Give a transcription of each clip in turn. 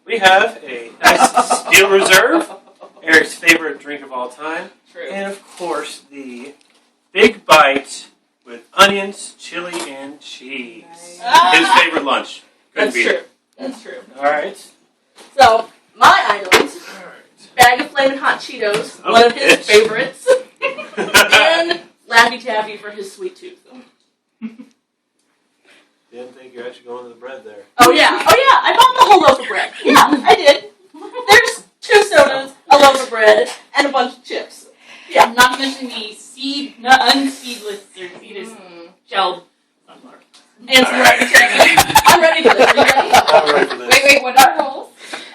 we have a nice Steel Reserve, Eric's favorite drink of all time. True. And, of course, the Big Bite with onions, chili, and cheese. Nice. His favorite lunch. Couldn't That's beat true. it. That's true. All right. So, my items, All right. bag of Flamin' Hot Cheetos, Oh, one of his bitch. favorites, and Laffy Taffy for his sweet tooth. Didn't think you were actually going to the bread there. Oh yeah, I bought the whole loaf of bread. Yeah, I did. There's 2 sodas, a loaf of bread, and a bunch of chips. Yeah. Not to mention the unseedless or seedless shelled sunflower. And some Laffy Taffy. I'm ready for this. Are you ready? I'm ready for this. Wait, what are rules?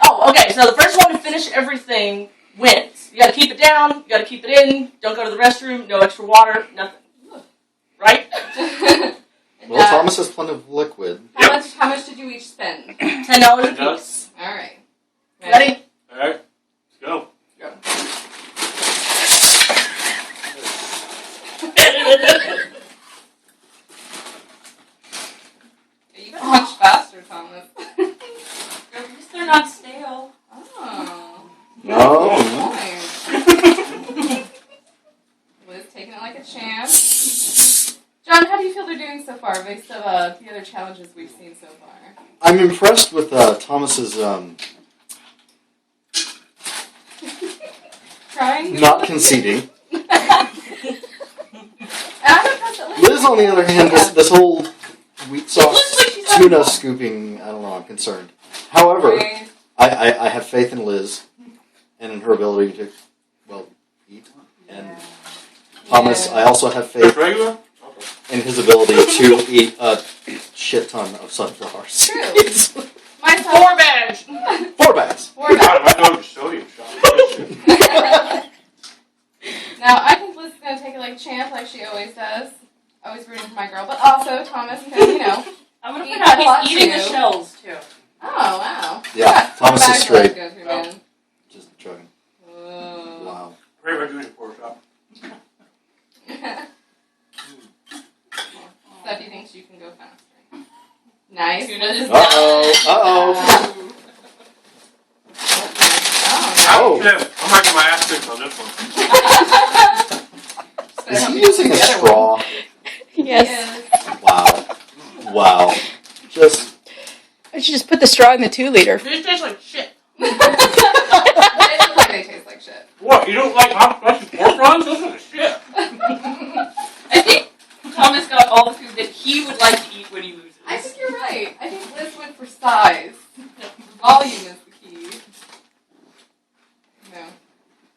Oh, okay, so the first one to finish everything wins. You gotta keep it down, you gotta keep it in, don't go to the restroom, no extra water, nothing. Right? Well, Thomas has plenty of liquid. How much did you each spend? $10 a piece. Alright. Ready? All right. Let's go. Go. You got much faster, Thomas. At least they're not stale. Oh. No. Point. Liz taking it like a champ. John, how do you feel they're doing so far based on the other challenges we've seen so far? I'm impressed with Thomas's Trying? not conceding. And I'm impressed that Liz, on the other hand, this whole wheat sauce tuna scooping, I don't know, I'm concerned. However, Right. I have faith in Liz and in her ability to, well, eat. And Thomas, I also have Just faith regular? in his ability to eat a shit ton of sunflowers. True. Myself. 4 bags. 4 bags. 4 God, bags. my dog is sodium shot. Now, I think Liz is going to take it like a champ, like she always does. Always rooting for my girl. But also, Thomas can, I'm gonna Eat put out a lot he's eating the too. shells too. Oh, wow. Yeah, Thomas is straight. Go through, man. Just chugging. Whoa. Wow. Right, we're doing a pork chop. Steffi thinks you can go faster. Nice. Tuna is Uh-oh. Oh, Oh. Yeah, I'm making my ass kicked on this one. no. Is he using a straw? Yes. Yes. Wow. Just, I should just put the straw in the 2-liter. These taste like shit. They look like they taste like shit. What, you don't like hot spicy pork rinds? Those are shit. I think Thomas got all the food that he would like to eat when he loses. I think you're right. I think Liz went for size. Volume is the key. No.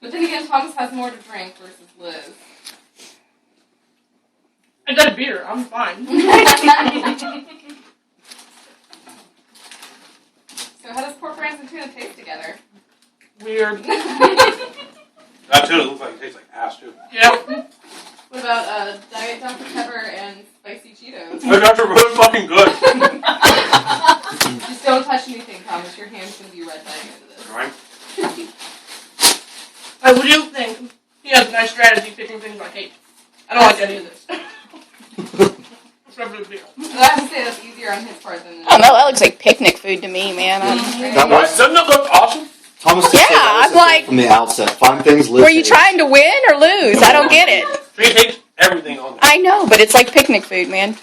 But then again, Thomas has more to drink versus Liz. I got a beer. I'm fine. So how does pork rinds and tuna taste together? Weird. That tuna looks like it tastes like ass, too. Yeah. What about Diet Dr. Pepper and spicy Cheetos? Those guys are really fucking good. Just don't touch anything, Thomas. Your hand's going to be red by the end of this. Right? I do think he has a nice strategy picking things I hate. I don't like any of this. Except for the beer. I have to say that's easier on his part than I don't know, that looks like picnic food to me, man. that Right? was, Doesn't that look awesome? Thomas did say Yeah, that was I'm his like- thing from the outset. Find things Liz Were you hates. trying to win or lose? I don't get it. She hates everything on there. I know, but it's like picnic food, man.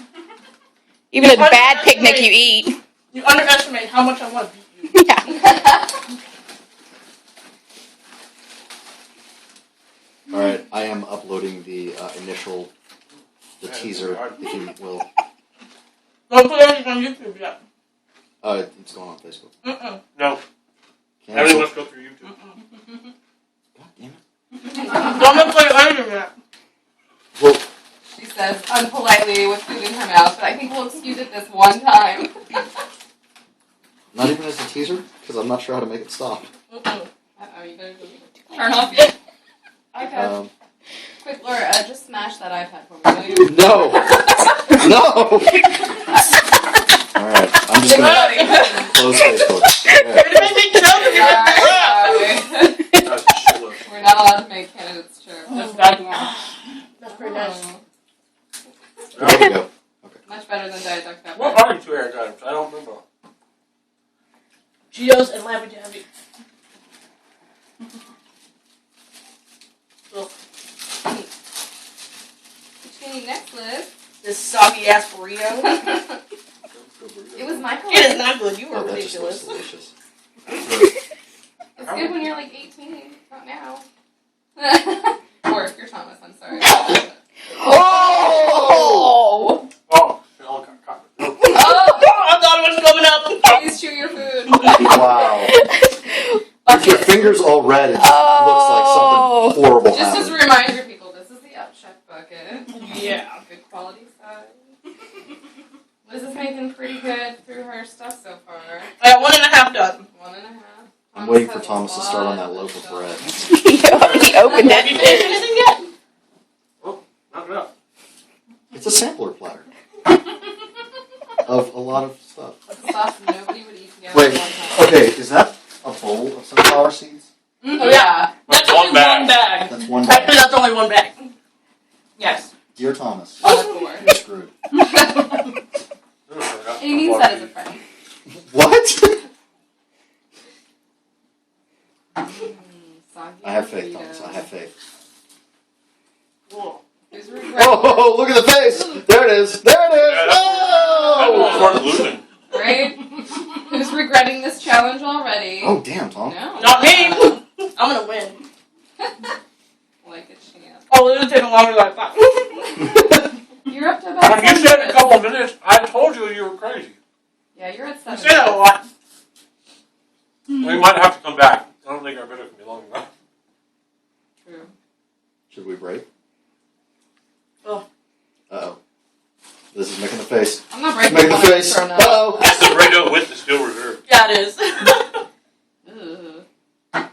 Even a bad picnic you eat. You underestimate how much I want to beat you. Yeah. Alright, I am uploading the the teaser, if you will. Don't put anything on YouTube yet. It's going on Facebook. Mm-mm. No, Cancel. everything must go through YouTube. God damn it. Don't play anything yet. Well, She says unpolitely with food in her mouth, but I think we'll excuse it this one time. not even as a teaser, because I'm not sure how to make it stop. Mm-mm. Uh-oh, you better go. Turn off your iPad. Quick, Laura, just smash that iPad for me, will you? No! No! Alright, I'm just gonna close Facebook. Alright. You're gonna make me joke if you get that. That's a shitload. We're not allowed to make candidates true. That's bad. That's pretty nice. There we go. Much better than Diet Dr. Pepper. What are the 2 Eric items? I don't remember. Cheetos and Laffy Taffy. Ugh. What you eating next, Liz? This soggy ass burrito. It was Michael. It is not good. You were Oh, that just looks ridiculous. delicious. It's good when you're like 18, not now. Or if you're Thomas, I'm sorry. Oh! Oh, it all got caught. Oh, I thought it was coming up. please chew your food. Wow. With your fingers all red, it just looks like something horrible Just as a happened. reminder, people, this is the Upchuck bucket. Yeah. Good quality size. Liz is making pretty good through her stuff so far. I got 1.5 done. 1.5. I'm waiting for has a Thomas to start on that lot loaf of stuff. bread. He opened Have you it. finished anything yet? Knock it up. It's a sampler platter of a lot of stuff. That's a sauce nobody would eat together Wait, at one time. okay, is that a bowl of sunflower seeds? Oh, yeah. That's One only bag. one bag. That's one Actually, bag. that's only one bag. Yes. Dear Thomas, On the floor. you're screwed. And he means that as a friend. What? Soggy I have faith, burrito. Thomas. I have faith. Whoa. Who's regretting Oh, look at the face! There it is! There it is! Yeah, I Oh! started losing. Right? Who's regretting this challenge already? Oh, damn, Tom. No. Not me. I'm gonna win. Like a champ. Oh, it was taking longer than I thought. You're up to about You 7 said a minutes. couple minutes. I told you you were crazy. Yeah, you're at You 7 say that a lot. We might have to come back. I don't think our video can be long enough. True. Should we break? Oh. Uh-oh. This is making the face. I'm not breaking Making the one face. thrown up. Uh-oh. It's the burrito with the steel reserve. Yeah, it is. Ugh. Come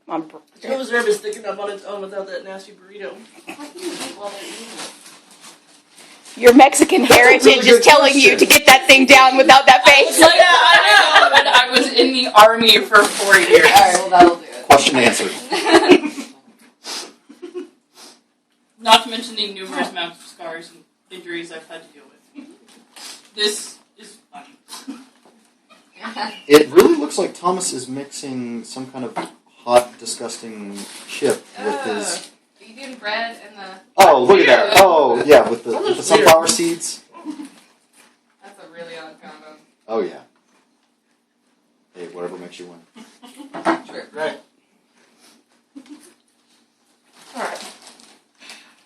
on, bro. Steel reserve is thick enough on its own without that nasty burrito. How can you eat while they're eating? Your Mexican heritage really is good telling you to question. get that thing down without that face. Like, I know, but I was in the army for 4 years. Alright, well that'll do it. Question answered. Not to mention the numerous amounts of scars and injuries I've had to deal with. This is funny. It really looks like Thomas is mixing some kind of hot, disgusting chip with his... Are you doing bread and the... Oh, look at that. Oh, yeah, with the looks sunflower seeds. That's a really odd combo. Oh, yeah. Hey, whatever makes you win. True. Right. Alright.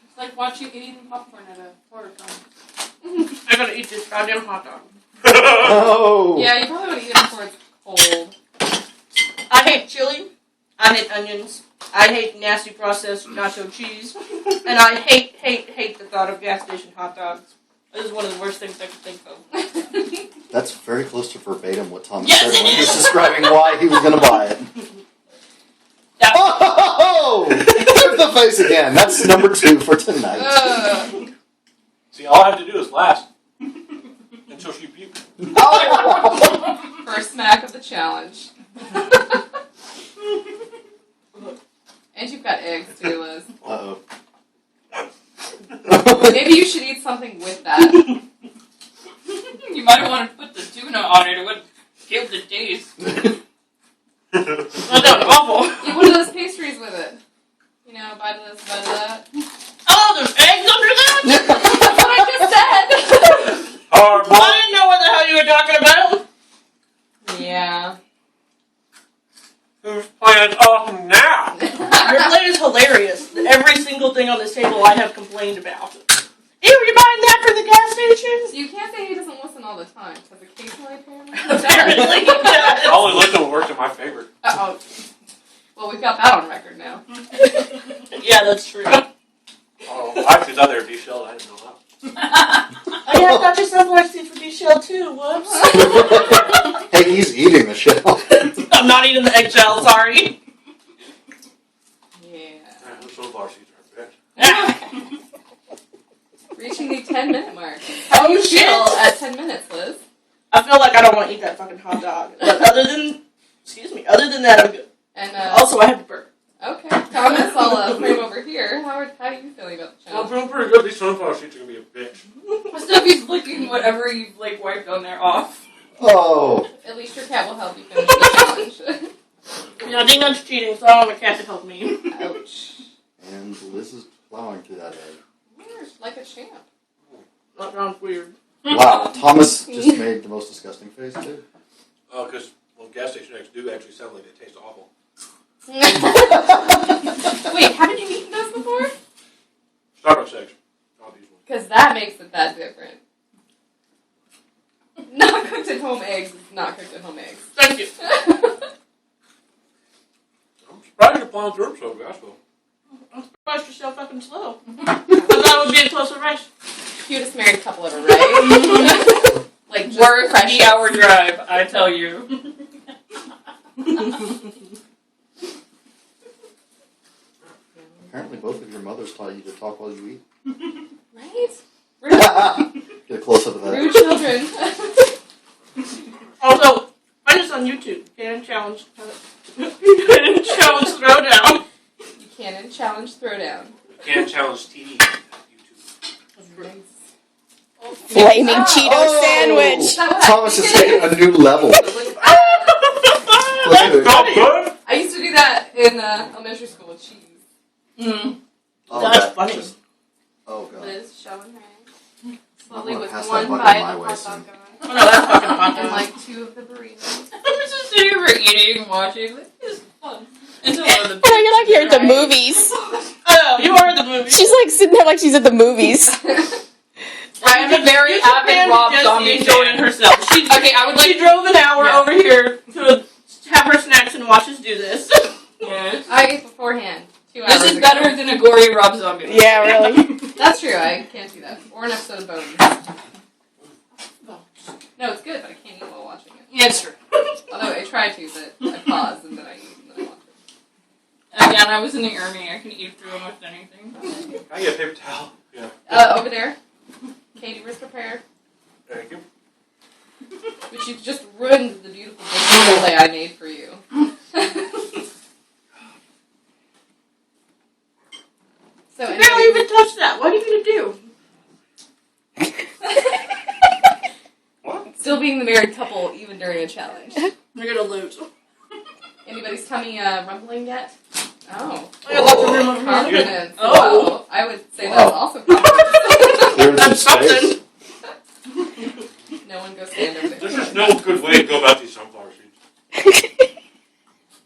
It's like watching eating popcorn at a horror film. I gotta eat this goddamn hot dog. Oh! Yeah, you probably want to eat it before it's cold. I hate chili. I hate onions. I hate nasty processed nacho cheese. And I hate the thought of gas station hot dogs. This is one of the worst things I could think of. That's very close to verbatim what Thomas Yes, said it when he was is. describing why he was going to buy it. That, Oh! There's the face again. That's number 2 for tonight. Ugh. See, all I have to do is last until she pukes. First smack of the challenge. And you've got eggs too, Liz. Uh-oh. Maybe you should eat something with that. you might have wanted to put the tuna on it. It would give the taste. That sounds awful. Eat one of those pastries with it. You know, bite of this, bite of that. Oh, there's eggs under that? That's what I just said! Hard I didn't know what the hell you were talking about. Yeah. Whose plan is awesome now? Your plate is hilarious. Every single thing on this table I have complained about. Ew, you're buying that for the gas stations? So you can't say he doesn't listen all the time, because occasionally apparently. Apparently he does. I only listen to work in my favor. Uh-oh. Well, we've got that on record now. Yeah, that's true. Oh, I actually thought they were de-shelled. I didn't know that. Oh yeah, I thought you sunflower seeds were de-shelled too. Whoops. Hey, he's eating the shell. I'm not eating the eggshell, sorry. Yeah. Man, those sunflower seeds are a bitch. Reaching the 10-minute mark. How do you shit. feel at 10 minutes, Liz? I feel like I don't want to eat that fucking hot dog. But other than that, I'm good. And, Also, I have to burp. okay. Thomas, I'll frame over here. How are you feeling about the Well, I'm challenge? feeling pretty good. These sunflower seeds are going to be a bitch. Stuff he's licking whatever you've like wiped on there off. Oh. At least your cat will help you finish the challenge. Yeah, Dingo's cheating, so I don't have a cat to help me. Ouch. And Liz is plowing through that egg. Like a champ. That sounds weird. Wow, Thomas just made the most disgusting face too. Oh, because gas station eggs do actually sound like they taste awful. Wait, haven't you eaten those before? Starbucks eggs, obviously. Because that makes it that different. Not cooked at home eggs is not cooked at home eggs. Thank you. I'm surprised you're plowing through them so fast, though. I'm surprised you're so fucking slow. I thought it would be a closer race. Cutest married couple ever, right? Like, just Worth the precious. hour drive, I tell you. Apparently, both of your mothers taught you to talk while you eat. Right? Get a close up of that. Rude children. Also, find us on YouTube. Cannon Challenge. Cannon Challenge Throwdown. Cannon challenge throwdown. Can't challenge TV. YouTube. Flaming Ah, Cheeto Oh! sandwich. Thomas is taking a new level. Look at it. Not good. I used to do that in elementary school with cheese. Mm. Oh, That's that funny. just- oh god. Liz showing her slowly I'm gonna with pass one that bucket bite my of way hot soon. dog going. Oh no, that's fucking hot And dog. like 2 of the burritos. I was just sitting over eating and watching. Like, this is fun. Until one of the I know you're like you're at the Right. movies. Oh, you are the movie. She's like sitting there like she's at the movies. I am a very You should avid plan Rob Jessie Zombie enjoying fan. herself. She, Okay, I would like. she drove an hour Yeah. over here to have her snacks and watch us do this. Yes. I ate beforehand. 2 hours This is ago. better than a gory Rob Zombie. Yeah, really. That's true, I can't do that. Or an episode of Bones. No, it's good, but I can't eat while watching it. Yeah, it's true. Although I try to, but I pause and then I eat and then I watch it. Again, I was in the army. I can eat through almost anything. Can I get a paper towel? Yeah. Over there. Katie was prepared. Thank you. Which you just ruined the beautiful display I made for you. So I barely even touched that. What are you gonna do? still being the married couple even during a challenge. You're gonna lose. Anybody's tummy rumbling yet? Oh. I got lots of room over here. Confidence. Oh. Wow. I would say Wow. that's also confidence. Clearing some That's space. something. No one go stand over there. There's just no good way to go about these sunflower seeds.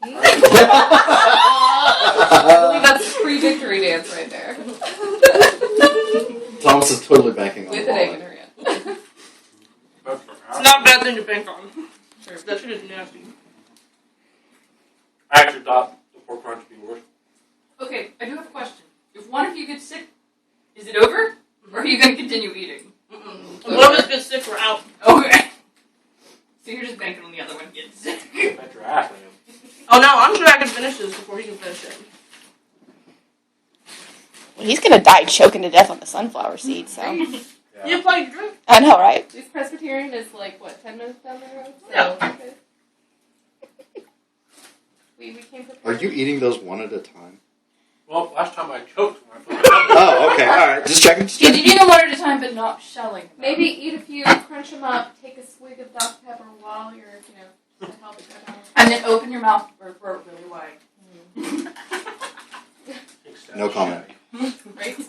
I believe that's pre-victory dance right there. Thomas is totally banking on With the an egg in wallet. her hand. It's not a bad thing to bank on. Sure. That shit is nasty. I actually thought the pork crunch would be worse. Okay, I do have a question. If one of you gets sick, is it over? Or are you going to continue eating? If one of us gets sick, we're out. Okay. So you're just banking on the other one getting sick. Bet your ass I am. Oh no, I'm sure I can finish this before he can finish it. He's gonna die choking to death on the sunflower seed. So You Yeah. have plenty to drink. I know, right? This Presbyterian is like, what, 10 minutes down the road? So, Yeah. okay. We came prepared. Are you eating those one at a time? Well, last time I choked when I put it out. Oh, okay, alright. Just checking. Just Did checking. you eat them one at a time but not shelling them? Maybe eat a few, crunch them up, take a swig of Dr. Pepper while you're, to help it go down. And then open your mouth or throw it really wide. No comment. Right? So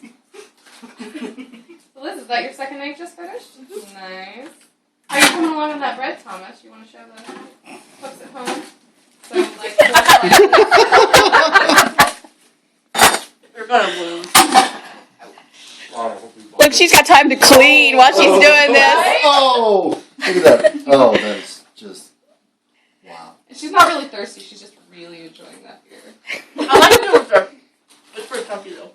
Liz, is that your second egg just finished? Nice. How are you coming along on that bread, Thomas? You want to show the folks at home? So, like, You're gonna lose. Look, she's got time to clean while she's doing this. Oh, look at that. Oh, that's just wow. she's not really thirsty, she's just really enjoying that beer. I like it with her. It's pretty chunky though.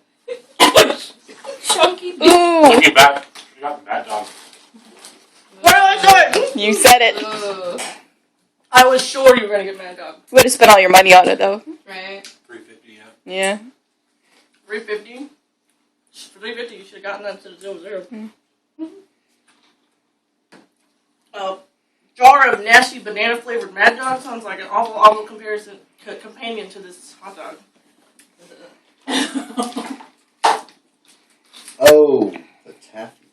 Chunky Ooh, Looking back, you got the bad dog. What did I say? you said it. Ugh. I was sure you were gonna get mad dog. Would have spent all your money on it though. Right? 350, yeah. Yeah. 350. For 350, you should have gotten that instead of 0. Jar of nasty banana flavored Mad Dog sounds like an awful companion to this hot dog. Oh, the taffy.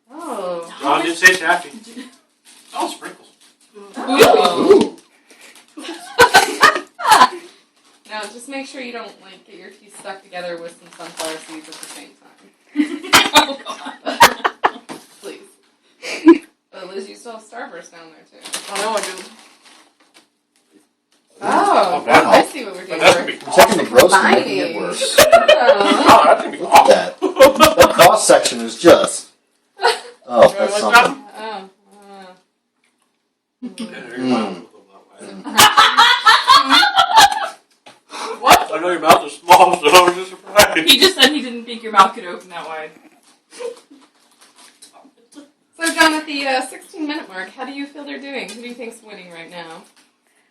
Oh. John did say taffy. Oh, sprinkles. Oh. Ooh. Now, just make sure you don't like get your teeth stuck together with some sunflower seeds at the same time. Oh god. Please. But Liz, you still have Starburst down there too. I know I do. Oh, wow. I see what we're doing. That's gonna be You're taking the gross and making it Combining. worse. Oh. Oh, that's gonna be Look at that. That cross section is just. Oh, that's What's something. Oh. Yeah, your mouth is a lot wide. What? I know your mouth is small, so I was just surprised. He just said he didn't think your mouth could open that wide. So, John, at the 16-minute mark, how do you feel they're doing? Who do you think's winning right now?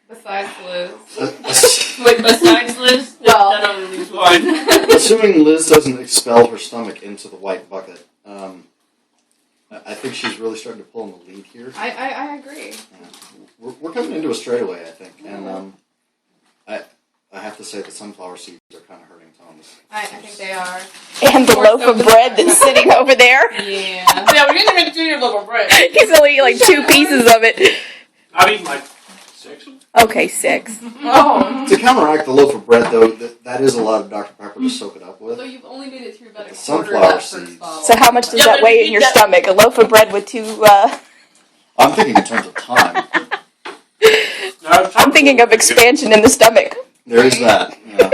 Besides Liz. Wait, besides Liz, Well- that only leaves one. Assuming Liz doesn't expel her stomach into the white bucket, I think she's really starting to pull in the lead here. I agree. We're coming into a straightaway, I think, and I have to say the sunflower seeds are kind of hurting Thomas. I think they are. And the loaf of bread that's sitting over there. Yeah. Yeah, we didn't even do your little bread. He's only eating like 2 pieces of it. I've eaten like 6. Okay, 6. Oh. To counteract the loaf of bread, though, that is a lot of Dr. Pepper to soak it up with. Although you've only made it through about a The quarter of sunflower that seeds. first bottle. So how much does Yeah, that but weigh if in you your eat that- stomach? A loaf of bread with 2, I'm thinking in terms of time. I'm thinking of expansion in the stomach. There is that. Yeah.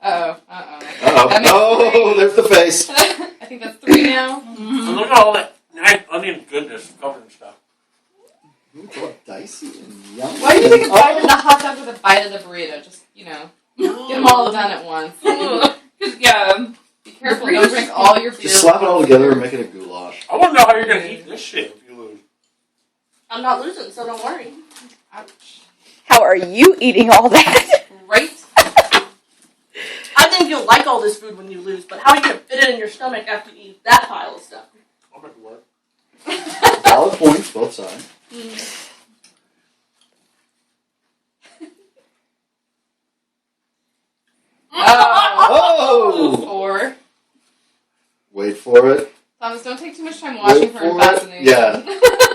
Uh-oh. Uh-oh. That makes Oh, there's the face. I think that's 3 now. And look at all that nice onion goodness covered in stuff. Ooh, it's all dicey and yummy. Why do you think a bite of Oh. the hot dog with a bite of the burrito? Just, get them all done at once. Because, yeah, Be careful, don't drink all your beer. Just slap it all together and make it a goulash. I want to know how you're going to eat this shit if you lose. I'm not losing, so don't worry. Ouch. How are you eating all that? Right? I think you'll like all this food when you lose, but how are you going to fit it in your stomach after you eat that pile of stuff? I'll make it work. Valid points, both sides. Oh. Oh! 4. Wait for it. Thomas, don't take too much time watching Wait for for it. fascination. Yeah.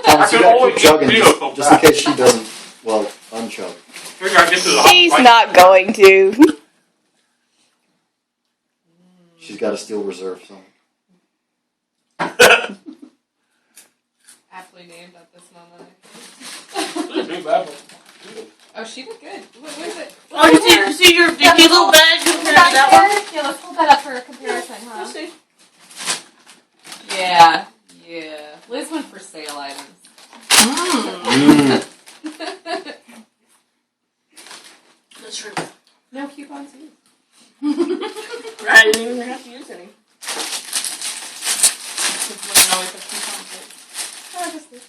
Thomas, you can gotta always keep chugging get just, burrito just in case she doesn't, well, unchug. Figure I get to the hot She's spice. not going to. She's got a steel reserve somewhere. Aptly named at this moment. This is a big bad one. Oh, she did good. What is it? Oh, you see your dinky little bag compared to that one? Yeah, let's hold that up for a comparison, huh? Let's see. Yeah. Liz went for sale items. Mm. That's true. No coupons used. I didn't even have to use any. women always have coupons. Oh, I just did.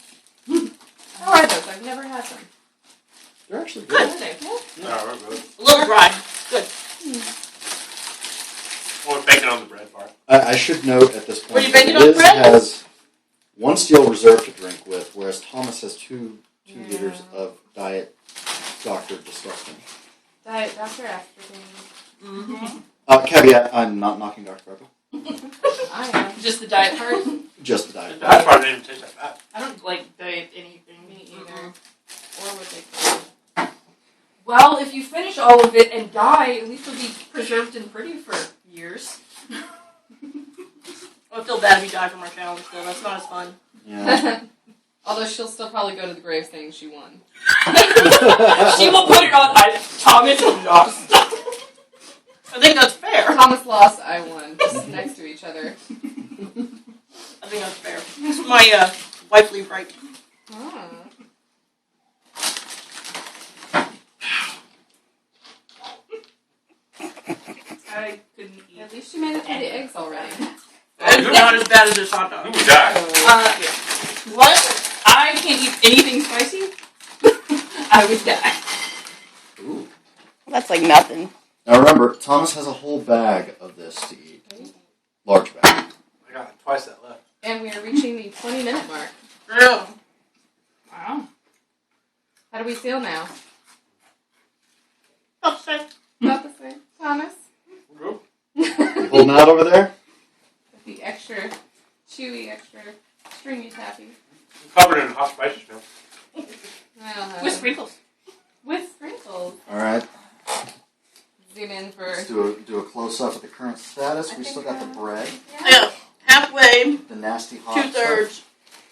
How are those? I've never had them. They're actually Good. good. No, we're good. A little dry. Good. Well, we're baking on the bread part. I should note at this point Were you that baking on Liz bread? has 1 steel reserve to drink with, whereas Thomas has 2 Yeah. liters of Diet Dr. Disgusting. Diet Dr. Aspartame. Mm-hmm. Caveat, I'm not knocking Dr. Pepper. I am. Just the diet part. Just the Diet That's why it didn't taste like that. I don't like diet anything. Me either. Or what they call Well, if you finish all of it and die, at least you'll be preserved and pretty for years. I feel bad if you die from our challenge, though. That's not as fun. Yeah. Although she'll still probably go to the grave saying she won. She will put it on Thomas lost. I think that's fair. Thomas lost, I won. Just next to each other. I think that's fair. It's my wifely right. Ah. I couldn't eat. At least she made it through the eggs already. It's not as bad as this hot Who dog. would die? What? I can't eat anything spicy. I would die. Ooh. That's like nothing. Now remember, Thomas has a whole bag of this to eat. Large bag. I got like twice that left. And we are reaching the 20-minute mark. Yeah. Wow. How do we feel now? Okay. About the same. Thomas? Good. You holding out over there? With the extra chewy, extra stringy taffy. I'm covered in hot spices now. I don't know. With sprinkles. With sprinkles. All right. Zoom in for. Let's do a close up of the current status. I We think, still got the bread, Yeah, halfway, the nasty hot 2/3,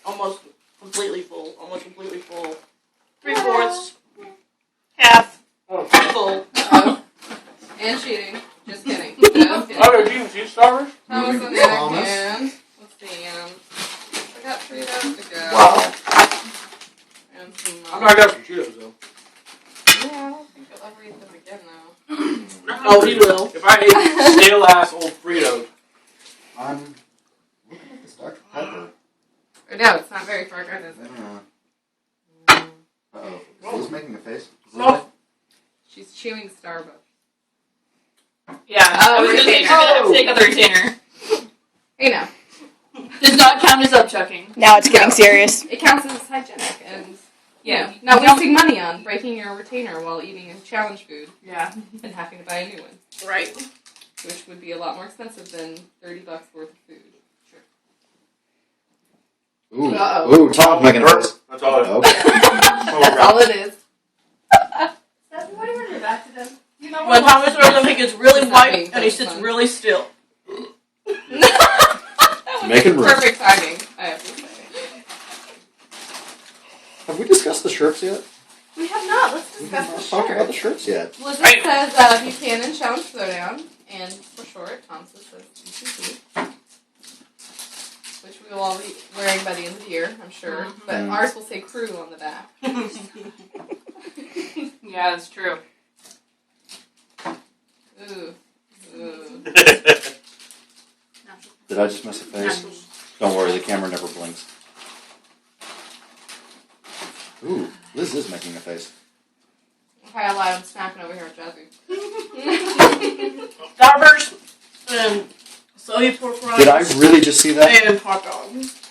almost completely full, almost completely full. 3/4, half, full. Oh. And cheating. Just kidding. No, kidding. Oh, you cheese starters? Thomas Moving and to Thomas. Anakin. Let's see. I got 3 of those to go. Wow. And some. I'm not got some Cheetos though. Yeah, I don't think I'll ever eat them again though. Oh, he will. If I ate stale ass old Fritos, I'm looking at this Dr. Pepper. No, it's not very far gone, is it? Uh-oh. Is Liz making a face? Is Liz No. She's chewing Starbucks. Yeah. I was gonna say she's gonna have to take out the retainer. Hey now, Does not count as upchucking. Now it's getting serious. it counts as hygienic and Yeah. not wasting money on breaking your retainer while eating a challenge food Yeah. and having to buy a new one, Right. which would be a lot more expensive than $30 worth of food. Ooh. Uh-oh. Ooh, Tom's making a face. that's all it is. Okay. That's all it is. Stephanie, why do you want your back to them? You know When Thomas throws him, he gets really It's not being white and he sits fun. really still. That was Making room. perfect timing, I have to say. Have we discussed the shirts yet? We have not. Let's We discuss have the not talked about the shirt. shirts yet. Blizzard Right. says Buchanan Challenge Throwdown, and for short, Thompson says BCC, which we will all be wearing by the end of the year, I'm sure. But Mhm. ours will say crew on the back. Yeah, that's true. Ooh. Ooh. Did I just miss a face? Don't worry, the camera never blinks. Ooh, Liz is making a face. Okay, I lied. I'm snacking over here with Jazzy. Starburst and soy pork rinds Did I really just see that? and hot dogs.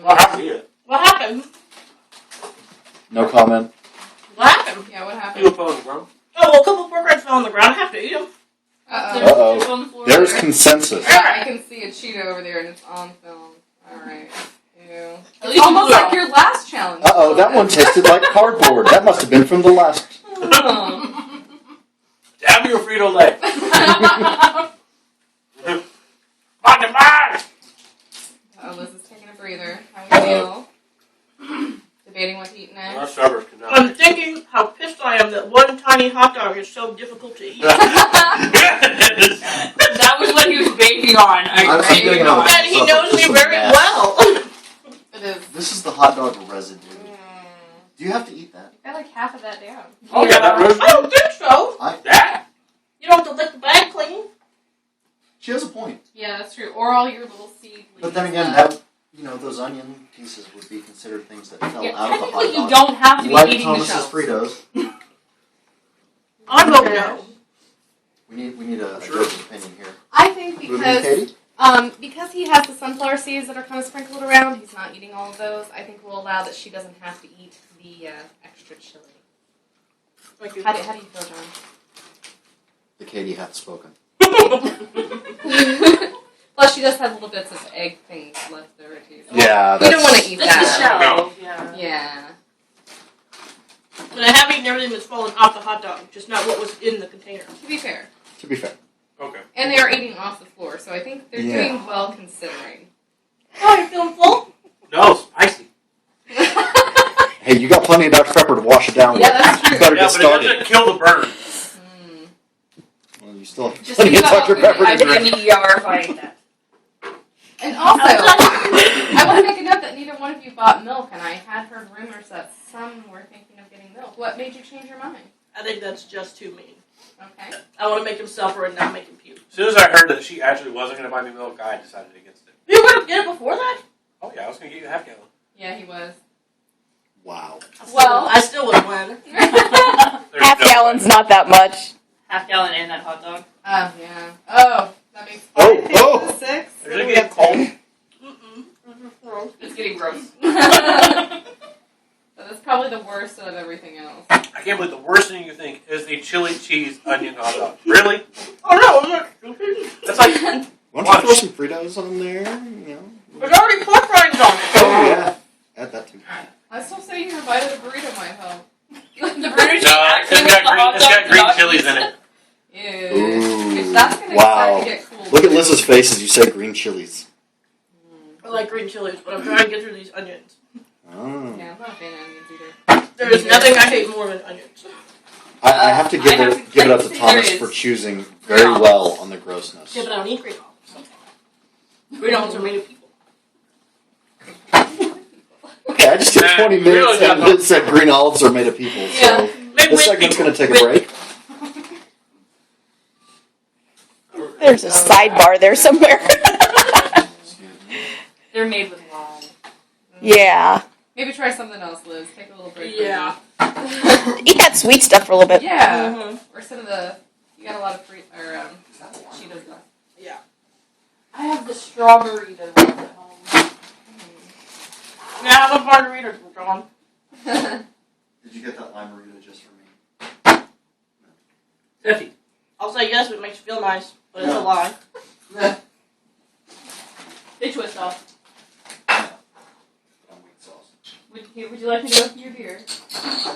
Well, I have to eat it. What happened? No comment. What happened? Yeah, what You happened? look on the ground. Oh, well, a couple pork rinds fell on the ground. I have to eat them. Uh-oh. Uh-oh. There's on the floor There's there. consensus. Yeah, I can see a Cheeto over there, and it's on film. Alright. Ew. At It's least almost you like your last challenge. Uh-oh, that one tasted like cardboard. That must have been from the last. Dab your Frito leg. Oh, Liz is taking a breather. How do you feel? Debating what to eat Our next. Starburst can now. I'm thinking how pissed I am that one tiny hot dog is so difficult to eat. That was what he was banking on. I'm Banking getting on. And he knows me Just a very mess. well. It is. This is the hot dog residue. Do you have to eat that? Got like half of that down. Oh, yeah, that roast. I don't think so. That? You don't have to lick the bag clean. She has a point. Yeah, that's true. Or all your little seed. But then leaves again, left. that those onion pieces would be considered things that fell Yeah, out of the hot Technically, dog. you don't have to be Like eating the Thomas's shells. Fritos. I vote no. We need a judge's opinion here. I think Moving because Katie? because he has the sunflower seeds that are kind of sprinkled around, he's not eating all of those. I think we'll allow that she doesn't have to eat the extra chili. Thank you. How do you feel, John? The Katie hath spoken. Plus, she does have little bits of egg things left there too. So Yeah, we don't want to eat That's the that. shell. Yeah. Yeah. But I have eaten everything that's fallen off the hot dog, just not what was in the container. To be fair, To be fair. Okay. and they are eating off the floor, so I think they're Yeah. doing well considering. Oh, you're feeling full? No, spicy. Hey, you got plenty of Dr. Pepper to wash it down with. Yeah, that's true. You better Yeah, get but it started. doesn't kill the burn. Well, you still have Just plenty of think about Dr. how Pepper I'd to be in drink. the ER if I ate that. And also, I want to make a note that neither one of you bought milk, and I had heard rumors that some were thinking of getting milk. What made you change your mind? I think that's just too mean. Okay. I want to make him suffer and not make him puke. As soon as I heard that she actually wasn't going to buy me milk, I decided against it. You were going to get it before that? Oh, yeah, I was going to get you a half gallon. Yeah, he was. Wow. Well- I still would win. There's Half no gallon's way. not that much. Half gallon and that hot dog. Oh, yeah. Oh, that makes Oh, five oh. to 6. Is it getting cold? Mm-mm. It's getting gross. So that's probably the worst out of everything else. I can't believe the worst thing you think is a chili cheese onion hot dog. Really? Oh no, I'm not stupid. That's like, Why don't you throw some Fritos on there? You know. There's already pork rinds on it. Oh, yeah. Add that too. I still say you invited a burrito Are you No, actually it's got with the hot dog green not chilies cheese? in it. Ew. Ooh. That's gonna Wow. start to get cool. Look at Liz's face as you say green chilies. I like green chilies, but I'm trying to get through these onions. Oh. Yeah, I'm not a fan of onions either. There is nothing I hate more than onions. I have to give I have it to give it up to say Thomas there for is. choosing very well on the grossness. Yeah, but I don't eat green olives. Green olives are made of people. Okay, I just took Nah, 20 you minutes really got and it said green olives are made of people. Yeah. So Made this with segment's people. going to take a With break. There's a sidebar there somewhere. They're made with lime. Yeah. Maybe try something else, Liz. Take a little break. Yeah. Eat that sweet stuff for a little bit. Yeah. Mhm. Or some of the. You got a lot of fruit or Cheetos stuff. Yeah. I have the strawberry that I love at home. Now I have a margarita for John. Did you get that limerita just for me? Steffi. I'll say yes if it makes you feel nice, but it's a No. lie. They twist off. I'm wheat sauce. Would you like me to go through your beer?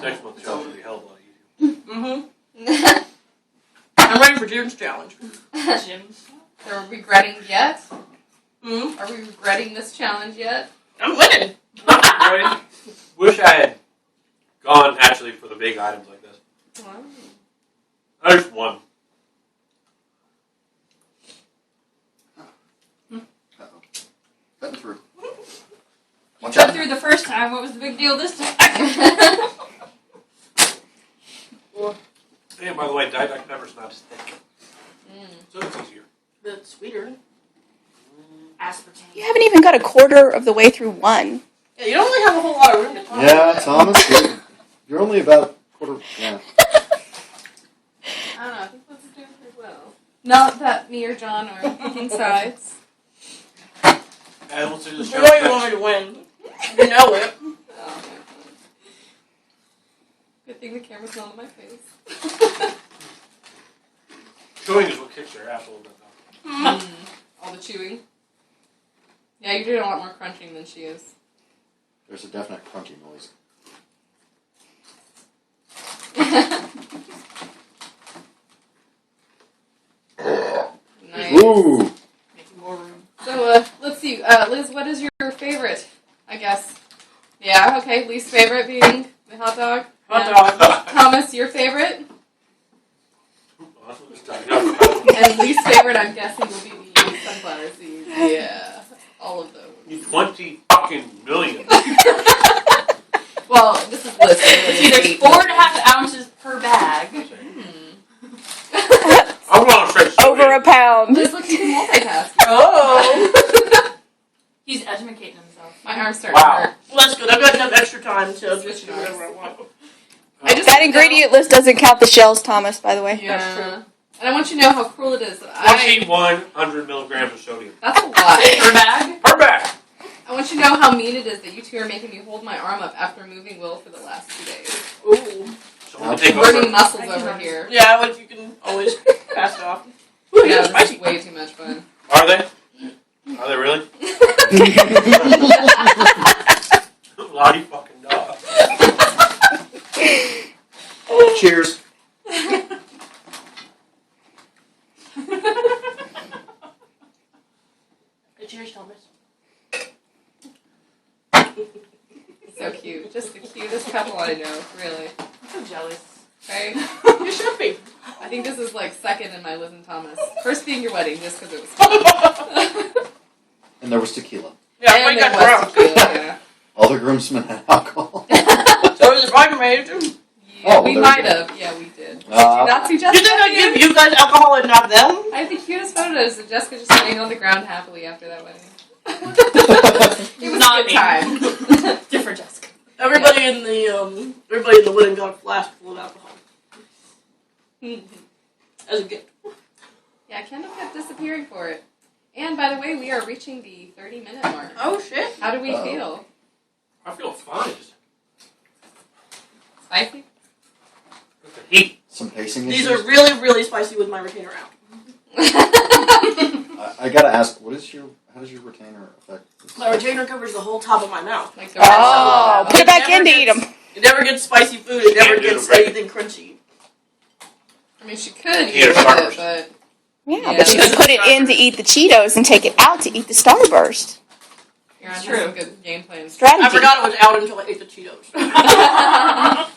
Next month's challenge will be a hell of a lot easier. Mm-hmm. I'm ready for June's challenge. Jim's. So are we regretting yet? Hmm? Are we regretting this challenge yet? I'm winning. Right? Wish I had gone actually for the big items like this. I just won. Uh-oh. Cutting through. You Watch got out. through the first time. What was the big deal this time? And by the way, Diet Dr. Pepper's not as thick, Mm. so it's easier. But sweeter. Aspartame. You haven't even got a quarter of the way through one. Yeah, you don't really have a whole lot of room to talk. Yeah, Thomas, you're only about quarter. Yeah. I don't know. I think Liz is doing pretty well. Not that me or John are picking sides. And let's do this You know you challenge want next. me to win. You know it. Oh, okay. Good thing the camera's not on my face. Chewing is what kicks your ass a little bit, though. Mm. All the chewing. Yeah, you're doing a lot more crunching than she is. There's a definite crunchy noise. Nice. Ooh. Making more room. So, let's see. Liz, what is your favorite? I guess. Yeah, okay. Least favorite being the hot dog? Hot Yeah. dog. Thomas, your favorite? Awesome. And least favorite, I'm guessing, will be the sunflower seeds. Yeah. All of those. You 20 fucking million. Well, this is Liz. It's either 4.5 ounces per bag. I'm going to say Over a pound. Liz, look, you can multitask. Oh. He's educating himself. My arm's starting Wow. to hurt. Well, that's good. I've got enough extra time to just Switch do whatever I want. I just That ingredient list doesn't count the shells, Thomas, by the way. Yeah. That's true. And I want you to know how cruel it is that 2100 milligrams of sodium. That's a lot. Per bag? Per bag. I want you to know how mean it is that you two are making me hold my arm up after moving Will for the last 2 days. Ooh. Someone take Burning over. muscles I can over understand. here. Yeah, like you can always pass it off. Yeah, Ooh, yeah, this spicy. is way too much fun. Are they? Are they really? Lottie fucking dog. Cheers. Cheers, Thomas. So cute. Just the cutest couple I know, really. I'm so jealous. Right? You should be. I think this is like second in my Liz and Thomas. First being your wedding, just because it was fun. And there was tequila. Yeah, and everybody there got was drunk. tequila, yeah. All the groomsmen had alcohol. So was the bridesmaid too. Yeah, Oh, we there might we go. have. Yeah, we did. Uh, Not see You Jessica. think I give you guys alcohol and not them? I have the cutest photos of Jessica just laying on the ground happily after that wedding. It was Not a good time. Different Jessica. Everybody in the wedding got a flask full of alcohol as a gift. Yeah, Kendall kept disappearing for it. And by the way, we are reaching the 30-minute mark. Oh shit! How do we Uh-oh. feel? I feel fine. Just Spicy? with the heat. Some pacing These issues. are really, really spicy with my retainer out. I gotta ask, how does your retainer affect this? My retainer covers the whole top of my mouth. Like the Oh, rest put of it back in to eat them. It never gets spicy food. It never Can't do gets the bread. anything crunchy. I mean, she could eat Eat it, her Starburst. but Yeah, Yeah, but she that's could put it in to eat the Cheetos and take it out to eat the Starburst. you're on It's true. some good game plans. Strategy. I forgot it was out until I ate the Cheetos.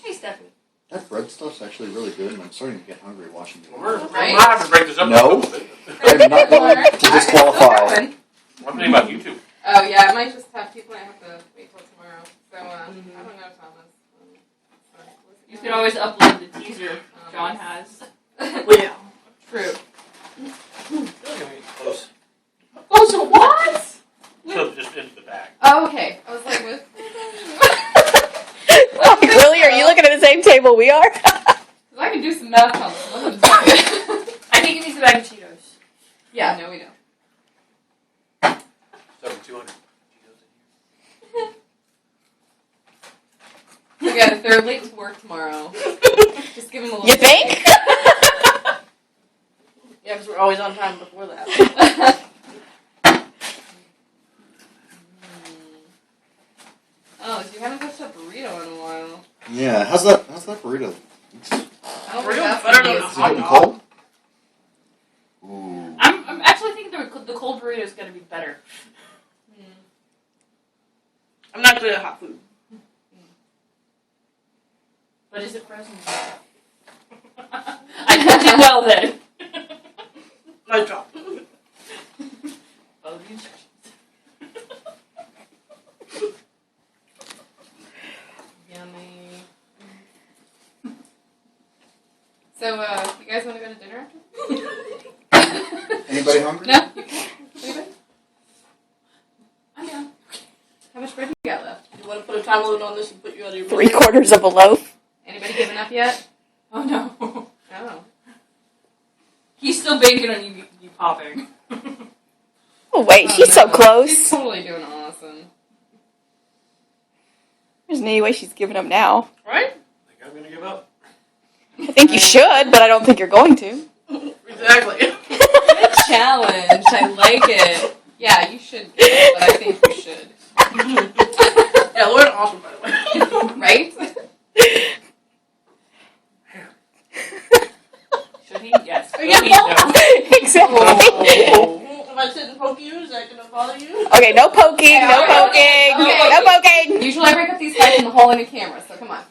Hey, Stephanie. That bread stuff's actually really good, and I'm starting to get hungry watching Well, we're, it. I might have to break this up. No. A little bit. I'm not going to disqualify. Going. One thing about YouTube. Oh yeah, I might just have people. I have to wait till tomorrow. So I don't know, Thomas. You can always upload the teaser John has. Well, yeah. True. Close. Oh, so what? So just into the bag. Oh, okay. I was like, what? Like, really? Are you looking at the same table we are? 'Cause I can do some math on this. Let me tell you. I think it needs a bag of Cheetos. Yeah, no, we don't. 7,200. We got if they're late to work tomorrow. Just give them a little. You think? Yeah, because we're always on time before that. Oh, you haven't touched a burrito in a while. Yeah, how's that burrito? I don't Burrito's think that's better gonna than be a as hot Is it good. dog. cold? Ooh. I'm actually thinking the cold burrito is going to be better. I'm not good at hot food. But is it frozen? I cooked it well then. Nice job. Follow the instructions. Yummy. So, you guys want to go to dinner after? Anybody hungry? No? You can't? Anybody? I'm down. How much bread you got left? You want to put a time limit on this and put you out of your 3/4 of a loaf. Anybody given up yet? Oh no. Oh. He's still banking on you popping. Oh, wait, Oh, she's so no. close. She's totally doing awesome. There's no way she's giving up now. Right? Think I'm going to give up? I think you should, but I don't think you're going to. Exactly. Challenge. I like it. Yeah, you should give it, but I think you should. Yeah, Lauren, awesome, by the way. Right? Should he? Yes. Yeah. Should he? No. Exactly. If I sit and poke you, is that going to bother you? Okay, no poking, no poking, Okay. no poking. Usually I break up these fights in the hole in a camera, so come on.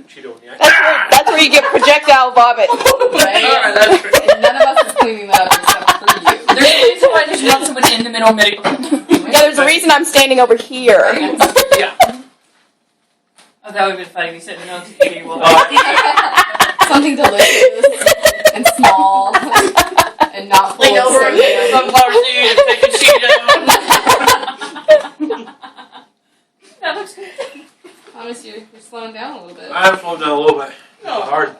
Cheeto in the eye. That's where you get projectile vomit. Right? Alright, that's great. And none of us is cleaning that up except for you. There's a reason why there's not someone in the middle medical. Yeah, there's a reason I'm standing over here. Yeah. Oh, that would have been funny. We said no to eating while Something delicious and small and not full Lean of over and take a sodium. sunflower seed and take a Cheeto. That looks good. Thomas, you're slowing down a little bit. I'm slowing down a little bit. No. It's hard.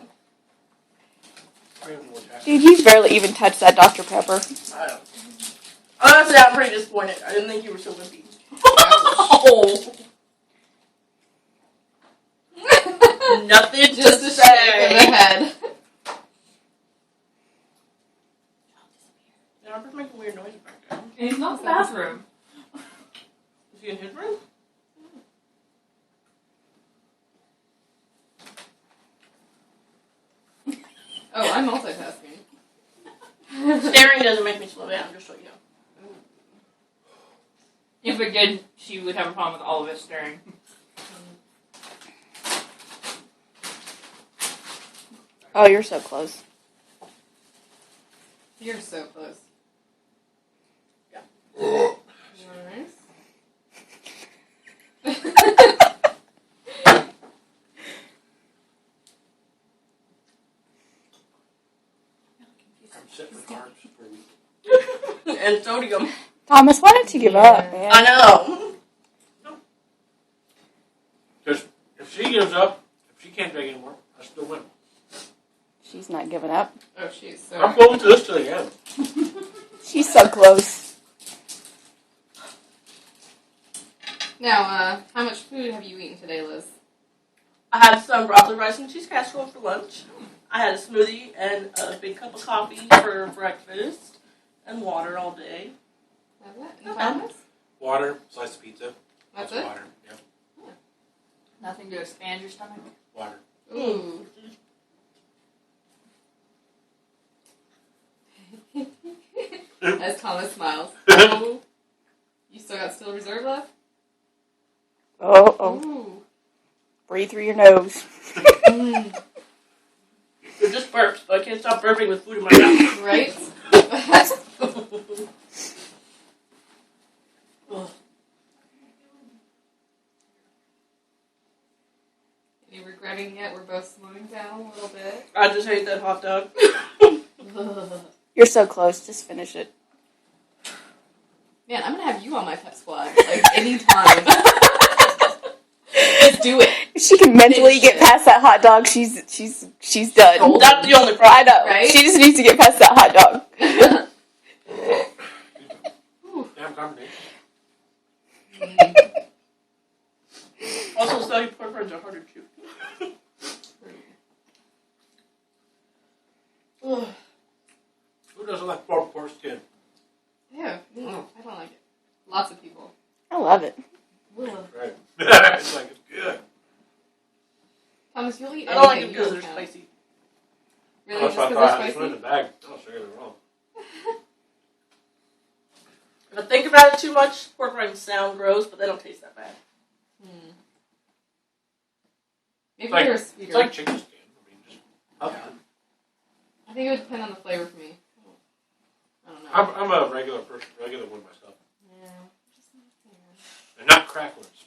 Dude, you barely even touched that Dr. Pepper. I don't. Honestly, I'm pretty disappointed. I didn't think you were so wimpy. Oh. Nothing Just to a shake of the say. head. Yeah, I'm just making weird noises back there. He's not in the bathroom. Is he in his room? Oh, I'm multitasking. Staring doesn't make me slow down, just so you know. If it did, she would have a problem with all of us staring. Oh, you're so close. You're so close. Yeah. Nice. I'm sitting with carbs for a week. And sodium. Thomas, why don't you give up, man? I know. Because if she gives up, if she can't take anymore, I still win. She's not giving up. Oh, she's so. I'm going to this till the end. She's so close. Now, how much food have you eaten today, Liz? I had some broccoli rice and cheese casserole for lunch. I had a smoothie and a big cup of coffee for breakfast. And water all day. That's it? Okay. Thomas? Water, slice of pizza. That's lots of it? Water. Yeah. Nothing to expand your stomach. Water. Ooh. As Thomas smiles. Oh. You still got Steel Reserve left? Oh. Ooh. Breathe through your nose. They're just burps, but I can't stop burping with food in my mouth. Right? Ugh. Any regretting yet? We're both slowing down a little bit. I just hate that hot dog. You're so close. Just finish it. Man, I'm gonna have you on my pep squad. Like, anytime. Just do it. If she can mentally Finish get it. past that hot dog, she's done. That's the only I problem. know. Right? She just needs to get past that hot dog. Damn combination. Also, soggy pork rinds are hard to chew. Ugh. Who doesn't like pork skin? Yeah, I don't like it. Lots of people. I love it. Right. It's like, it's good. Thomas, you'll eat I don't like anything. it because you they're don't count. spicy. Really? That's Just what I because thought. I they're just went in spicy? the bag. Oh, so you're wrong. If I think about it too much, pork rinds sound gross, but they don't taste that bad. Maybe Like- they're It's sweeter. like chicken skin. I mean, just up. I think it would depend on the flavor for me. I don't know. I'm a regular person, regular one myself. Yeah. Just not there. And not cracklers.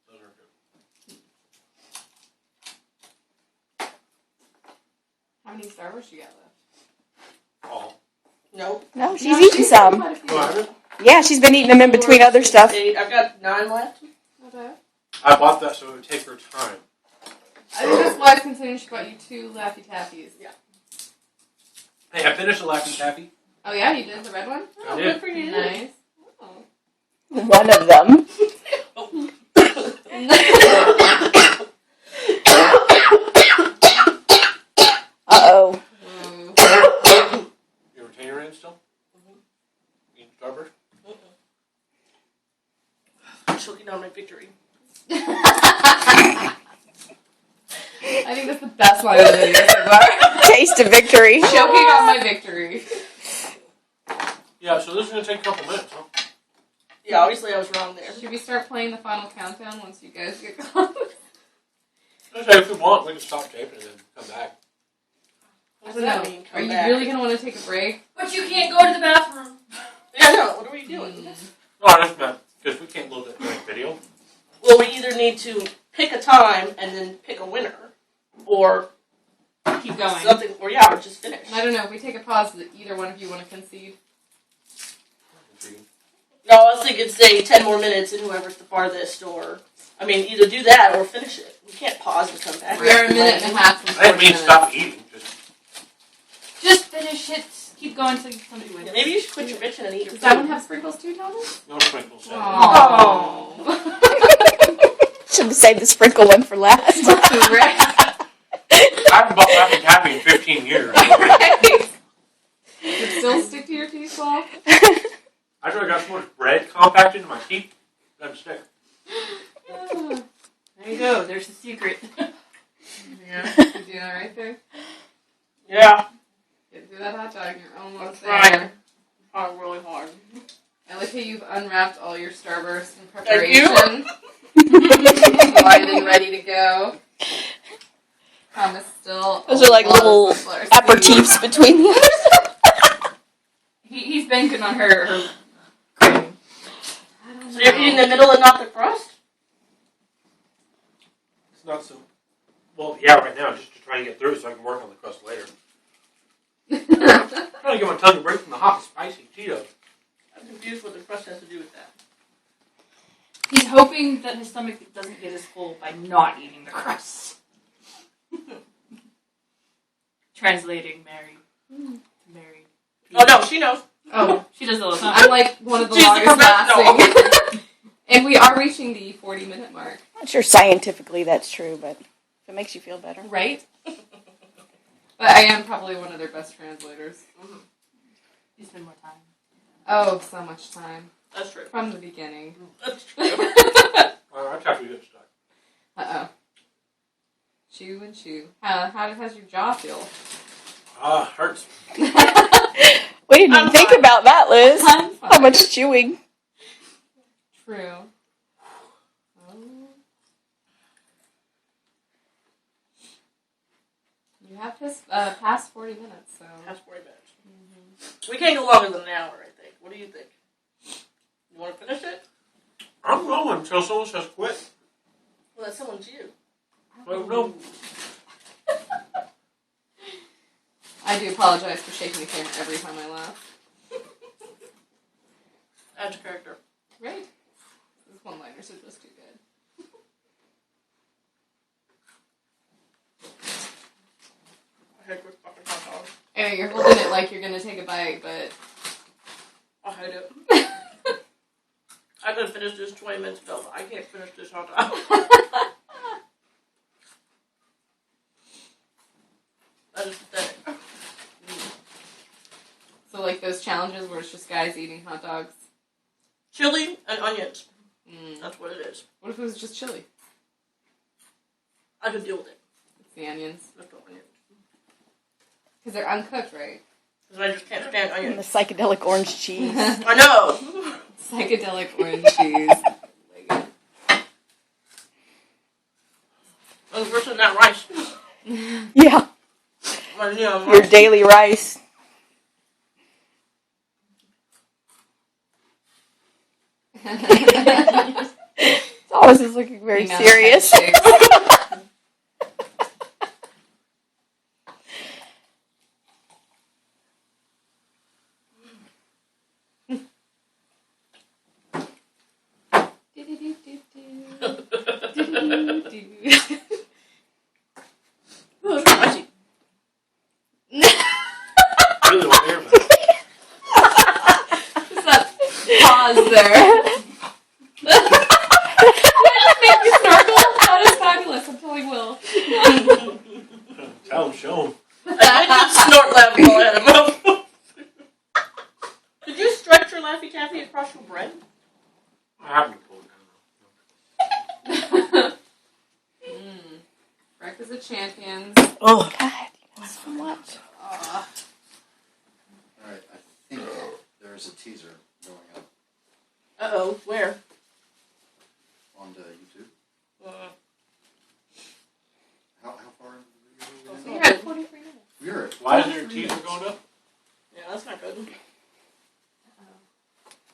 Those are good. How many Starbursts you got left? All. Nope. No, she's eating some. Quite a few. Oh, I haven't? Yeah, she's been eating them in between other stuff. 8. I've got 9 left. Not bad. I bought that so it would take her time. I think that's wise considering she bought you 2 Laffy Taffies. Hey, I finished the Laffy Taffy. Oh yeah, you did the red one? I Oh, did. good for you. Nice. Oh. One of them. Uh-oh. Ooh. Your retainer in still? Eating Starburst? I'm choking on my victory. I think that's the best line of the video so far. Taste of victory. Choking on my victory. Yeah, so this is going to take a couple minutes, huh? Yeah, obviously I was wrong there. Should we start playing the final countdown once you guys get close? Okay, if we want, we can stop taping and then come back. What I does don't that know. mean? Are Come you back? really going to want to take a break? But you can't go to the bathroom. Yeah, no. What are we doing? No, I just meant, because we can't load that video. Well, we either need to pick a time and then pick a winner, or Keep going. something, or yeah, or just finish. I don't know. If we take a pause, does either one of you want to concede? No, I was thinking say 10 more minutes and whoever's the farthest, or I mean, either do that or finish it. We can't pause and come back. We are a minute and a half from I didn't 40 mean minutes. stop eating. Just finish it. Keep going till somebody wins. Maybe you should quit your bitching and eat your Does that food. one have sprinkles too, Thomas? No sprinkles. Sadly. Aww. Should have saved the sprinkle one for last. Right. I haven't bought Laffy Taffy in 15 years. Right. It still stick to your teeth, Paul? I really got so much bread compacted in my teeth. Doesn't stick. There you go. There's the secret. Yeah. You doing that right there? Yeah, Get through that hot dog. You're almost I'm trying. there. Trying really hard. I like how you've unwrapped all your Starburst in Thank you. preparation. Lighting ready to go. Thomas still. Those are like little aperitifs between the others. He's banking on her I don't So you're know. eating the middle and not the crust? It's not so. Well, yeah, right now, just to try and get through it so I can work on the crust later. I'm trying to get my tongue a break from the hot, spicy Cheetos. I'm confused what the crust has to do with that. He's hoping that his stomach doesn't get as full by not eating the crust. Translating Mary. Mary. Oh no, she knows. Oh, she does all the time. I'm like one of the She's the longest professional. lasting. And we are reaching the 40-minute mark. Not sure scientifically that's true, but if it makes you feel better. Right? But I am probably one of their best translators. You spend more time. Oh, so much time. That's true. From the beginning. That's true. That's after we get stuck. Uh-oh. Chew and chew. How's your jaw feel? Hurts. We didn't even think about that, Liz. I'm fine. How much chewing? True. You have past 40 minutes, so. That's 40 minutes. We can't go longer than an hour, I think. What do you think? You want to finish it? I'm going until someone says quit. Well, that someone's you. Well, no. I do apologize for shaking the camera every time I laugh. Add to character. Right? These one-liners are just too good. I hate quick fucking hot dogs. Anyway, you're holding it like you're gonna take a bite, but I hate it. I could have finished this 20 minutes ago, but I can't finish this hot dog. That is pathetic. so like those challenges where it's just guys eating hot dogs. Chili and onions. Mm. That's what it is. What if it was just chili? I could deal with it. It's the onions That's the onions. because they're uncooked, right? Because I just can't stand And the onions. psychedelic orange cheese. I know. Psychedelic orange cheese. And versus that rice. Yeah, your daily rice. Thomas is looking very Email serious. handshakes. Ooh, it's spicy. I really don't care about it. Just that pause there. Make me snorkel. That is fabulous. I'm telling Will. Tell him, show him. I did snort laugh while I had a mouthful. Did you stretch your Laffy Taffy across your bread? I haven't pulled it down. Breakfast of Champions. Oh, God, that's so much. Alright, I think there's a teaser going up Uh-oh. Where? onto YouTube. Uh, How far in the video You're are we at 43 minutes. in? We're at Why is there a teaser going up? yeah, that's not good.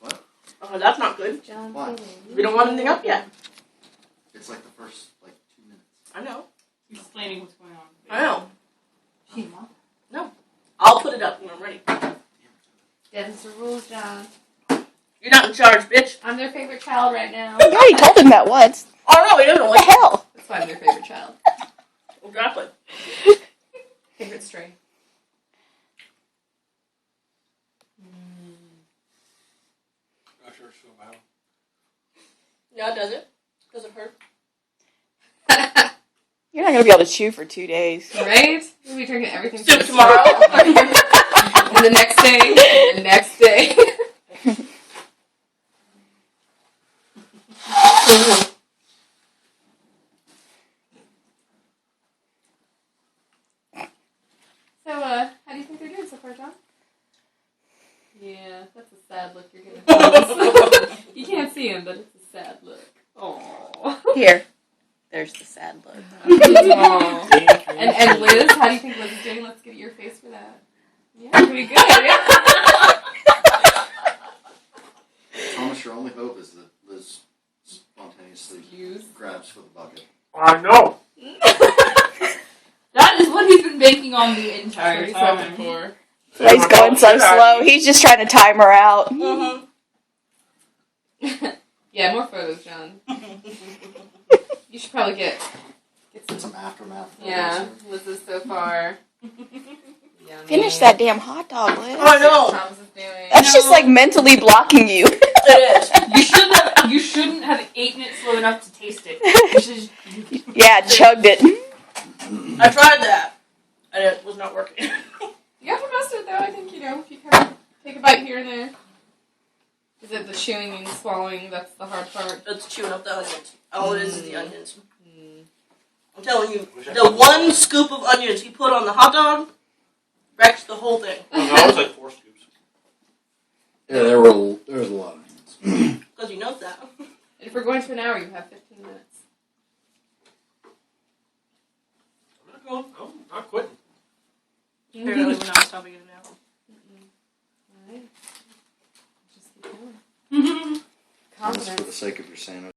what? Oh, that's not good. John Why? We don't want anything up yet. It's like the first 2 minutes. I know. He's explaining what's going on. I know. She I'll put it up when I'm ready. Devin's the rules, John. You're not in charge, bitch. I'm their favorite child right now. You already told him that once. Oh, no, he doesn't What the like hell? That's why I'm their favorite child. Exactly. Favorite stray. Gosh, you're so bad. Yeah, does it? Does it hurt? You're not going to be able to chew for 2 days. Right? We'll be drinking everything Soup for tomorrow. And the next day. And the next day. So, how do you think they're doing so far, John? Yeah, that's a sad look you're giving. You can't see him, but it's a sad look. Aww. Here. There's the sad look. And Liz, how do you think Liz is doing? Let's get your face for that. Yeah, pretty good. Yeah. Thomas, your only hope is that Liz spontaneously Use. grabs for the bucket. I know. That is what he's been banking on the entire 37 time. for. He's going so slow. He's just trying to time her out. Mm-hmm. Yeah, more photos, John. You should probably get some. Some aftermath. Yeah, Liz's so far. Yummy. Finish that damn hot dog, Liz. I know. Thomas is doing. That's just like mentally blocking you. It is. You shouldn't have eaten it slow enough to taste it. You should Yeah, chugged it. I tried that, and it was not working. You got the most of it though. I think if you kind of take a bite here and there. Is it the chewing and swallowing that's the hard part? It's chewing up the onions. All it is the onions. Mm. I'm telling you, the one scoop of onions he put on the hot dog wrecked the whole thing. Oh, no, it was like 4 scoops. Yeah, there was a lot of onions. Because he knows that. And if we're going to an hour, you have 15 minutes. I'm not going. I'm not quitting. Apparently we're not stopping it now. Alright. Just keep going. Just for Confidence. the sake of your sandwich.